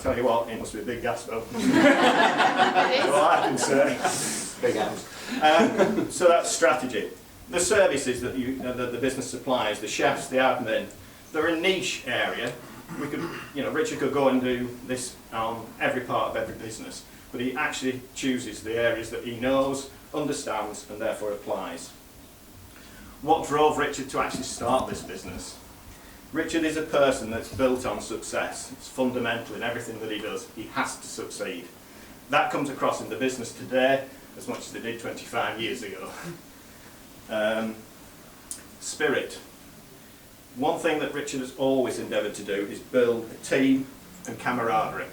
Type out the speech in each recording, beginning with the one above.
tell you what, it must be a big gas bill. That's all I can say. Big house. So that's strategy. The services that the business supplies, the chefs, the admin, they're a niche area. We could, Richard could go and do this on every part of every business, but he actually chooses the areas that he knows, understands, and therefore applies. What drove Richard to actually start this business? Richard is a person that's built on success. It's fundamental in everything that he does. He has to succeed. That comes across in the business today as much as it did 25 years ago. Spirit. One thing that Richard has always endeavoured to do is build a team and camaraderie.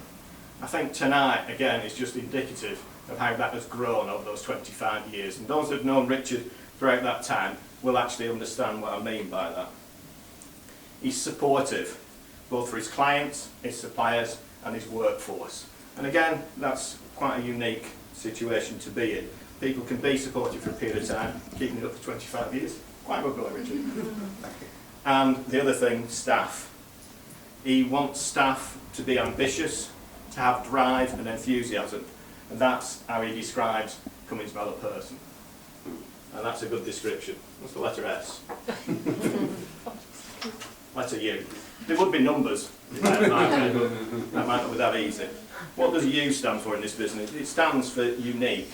I think tonight, again, is just indicative of how that has grown over those 25 years. And those that have known Richard throughout that time will actually understand what I mean by that. He's supportive, both for his clients, his suppliers, and his workforce. And again, that's quite a unique situation to be in. People can be supportive for a period of time, keeping it up for 25 years. Quite good going, Richard. And the other thing, staff. He wants staff to be ambitious, to have drive and enthusiasm. And that's how he describes Cummins Mellor person. And that's a good description. What's the letter S? Letter U. There would be numbers. That might not be that easy. What does U stand for in this business? It stands for unique.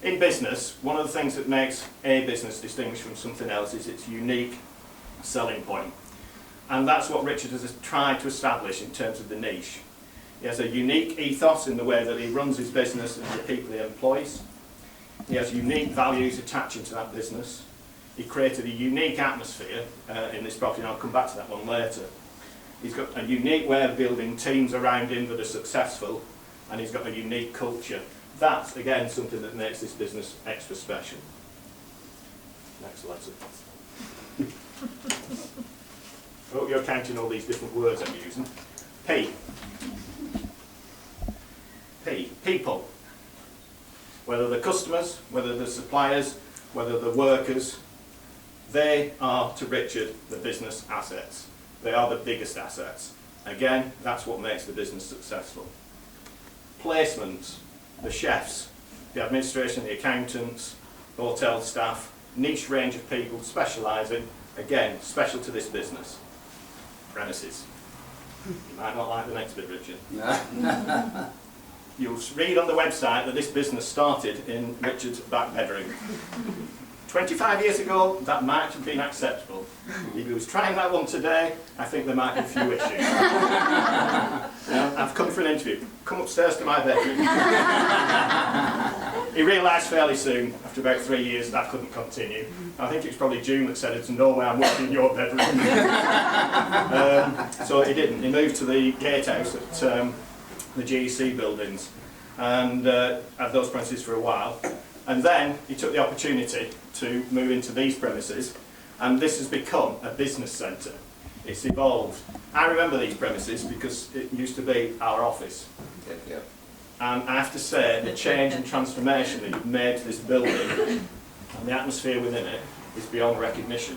In business, one of the things that makes a business distinguished from something else is its unique selling point. And that's what Richard has tried to establish in terms of the niche. He has a unique ethos in the way that he runs his business and the people he employs. He has unique values attaching to that business. He created a unique atmosphere in this property, and I'll come back to that one later. He's got a unique way of building teams around him that are successful, and he's got a unique culture. That's, again, something that makes this business extra special. Next letter. I hope you're counting all these different words I'm using. P. P. People. Whether they're customers, whether they're suppliers, whether they're workers, they are, to Richard, the business assets. They are the biggest assets. Again, that's what makes the business successful. Placements, the chefs, the administration, the accountants, hotel staff, niche range of people specialising, again, special to this business. Premises. You might not like the next bit, Richard. You'll read on the website that this business started in Richard's back bedroom. 25 years ago, that might have been acceptable. If he was trying that one today, I think there might be a few issues. I've come for an interview. Come upstairs to my bedroom. He realised fairly soon, after about 3 years, that couldn't continue. I think it was probably June that said, "It's no way I'm working in your bedroom." So he didn't. He moved to the gatehouse at the GEC buildings and had those premises for a while. And then he took the opportunity to move into these premises, and this has become a business centre. It's evolved. I remember these premises because it used to be our office. Yeah. And I have to say, the change and transformation that you've made to this building and the atmosphere within it is beyond recognition.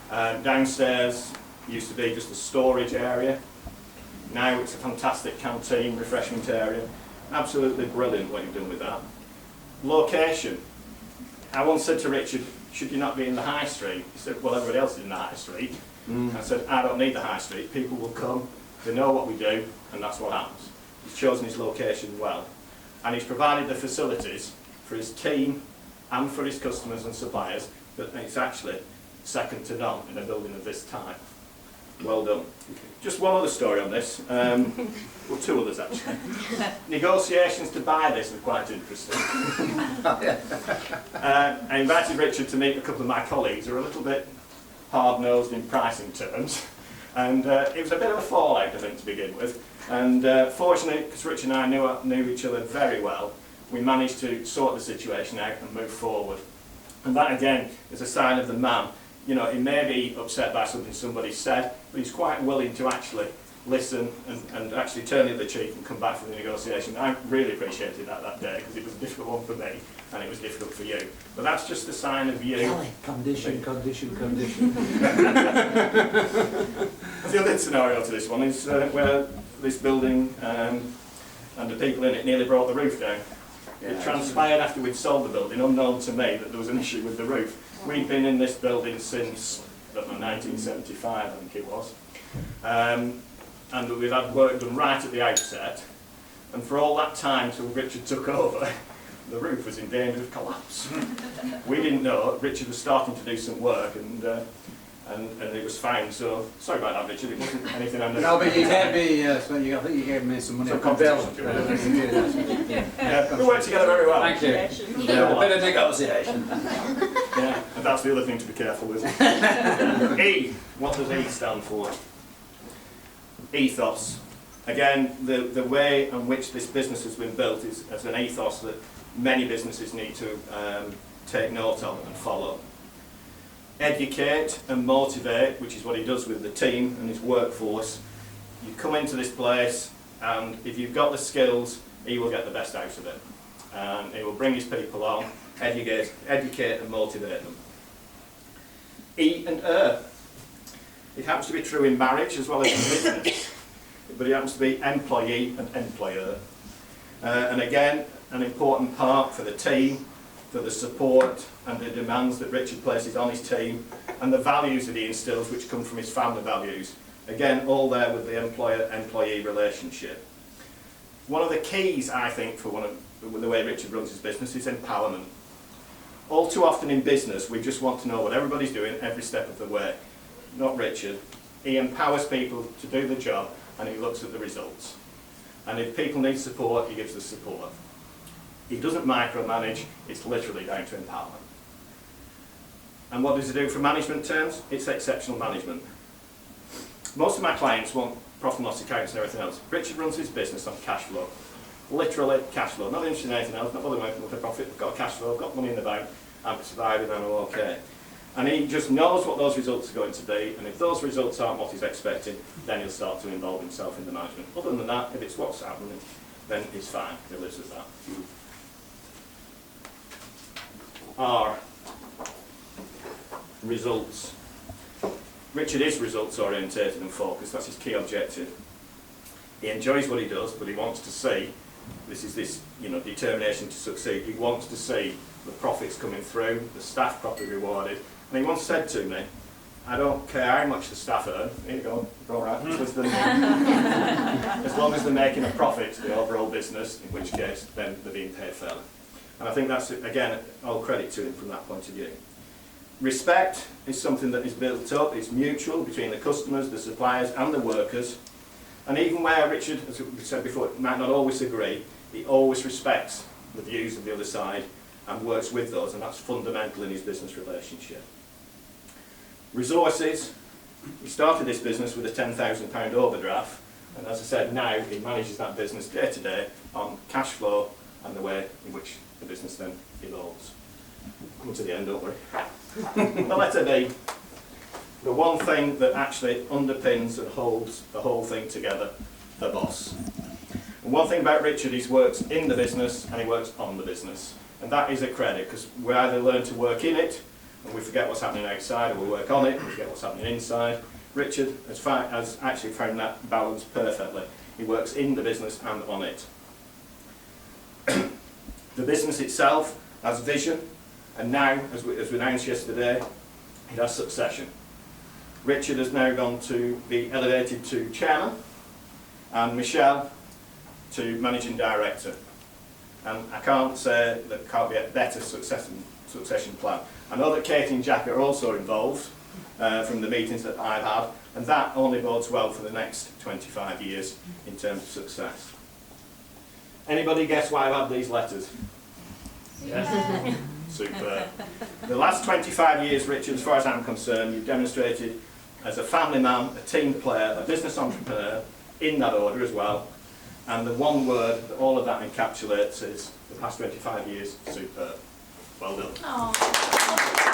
Downstairs used to be just a storage area. Now it's a fantastic canteen, refreshment area. Absolutely brilliant what you've done with that. Location. I once said to Richard, "Should you not be in the high street?" He said, "Well, everybody else is in the high street." I said, "I don't need the high street. People will come, they know what we do, and that's what happens." He's chosen his location well. And he's provided the facilities for his team and for his customers and suppliers, but it's actually second to none in a building of this type. Well done. Just one other story on this. Well, two others actually. Negotiations to buy this were quite interesting. I invited Richard to meet a couple of my colleagues who are a little bit hard-nosed in pricing terms, and it was a bit of a fallout, I think, to begin with. And fortunately, because Richard and I knew each other very well, we managed to sort the situation out and move forward. And that again is a sign of the man. You know, he may be upset by something somebody said, but he's quite willing to actually listen and actually turn the other cheek and come back for the negotiation. I really appreciated that day because it was a difficult one for me and it was difficult for you. But that's just a sign of you. Kelly, condition. The other scenario to this one is where this building and the people in it nearly brought the roof down. It transpired after we'd sold the building, unknown to me, that there was an issue with the roof. We'd been in this building since, I don't know, 1975, I think it was. And we'd had work done right at the outset. And for all that time till Richard took over, the roof was in danger of collapse. We didn't know. Richard was starting to do some work, and it was fine. So sorry about that, Richard. It wasn't anything I knew. No, but you gave me, I think you gave me some money. Some on bill. compensation. Yeah, we worked together very well. Thank you. Yeah, a bit of negotiation. Yeah, and that's the other thing to be careful with. E. What does E stand for? Ethos. Again, the way in which this business has been built is as an ethos that many businesses need to take note of and follow. Educate and motivate, which is what he does with the team and his workforce. You come into this place, and if you've got the skills, he will get the best out of it. And he will bring his people on, educate and motivate them. E and It happens to be true in marriage as well as in business, but it happens to be employee and employer. And again, an important part for the team, for the support and the demands that Richard places on his team, and the values that he instills, which come from his family values. Again, all there with the employer-employee relationship. One of the keys, I think, for the way Richard runs his business is empowerment. All too often in business, we just want to know what everybody's doing every step of the way. Not Richard. He empowers people to do the job, and he looks at the results. And if people need support, he gives the support. He doesn't micromanage, it's literally down to empowerment. And what does he do for management terms? It's exceptional management. Most of my clients want profit and loss accounts and everything else. Richard runs his business on cash flow. Literally cash flow. Not interested in anything else, not bothering with the profit. I've got cash flow, I've got money in the bank, I'm surviving and I'm okay. And he just knows what those results are going to be, and if those results aren't what he's expecting, then he'll start to involve himself in the management. Other than that, if it's what's happening, then it's fine. He lives with that. R. Results. Richard is results orientated and focused. That's his key objective. He enjoys what he does, but he wants to see, this determination to succeed. He wants to see the profits coming through, the staff properly rewarded. And he once said to me, I don't care how much the staff earn, here you go, all right, as long as they're making a profit to the overall business, in which case then they're being paid fairly. And I think that's, again, all credit to him from that point of view. Respect is something that is built up, it's mutual between the customers, the suppliers and the workers. And even where Richard, as we said before, might not always agree, he always respects the views of the other side and works with those, and that's fundamental in his business relationship. Resources. He started this business with a £10,000 overdraft, and as I said, now he manages that business day to day on cash flow and the way in which the business then evolves. Come to the end, don't worry. The letter B. The one thing that actually underpins and holds the whole thing together, the boss. And one thing about Richard, he works in the business and he works on the business. And that is a credit, because we either learn to work in it and we forget what's happening outside, or we work on it and we forget what's happening inside. Richard has actually found that balance perfectly. He works in the business and on it. The business itself has vision, and now, as we announced yesterday, it has succession. Richard has now gone to be elevated to chairman, and Michelle to managing director. And I can't say that can't be a better succession plan. I know that Katie and Jack are also involved from the meetings that I've had, and that only bodes well for the next 25 years in terms of success. Anybody guess why I've had these letters? Yes? Superb. The last 25 years, Richard, as far as I'm concerned, you've demonstrated as a family man, a team player, a business entrepreneur, in that order as well. And the one word that all of that encapsulates is the past 25 years, superb. Well done. Aww.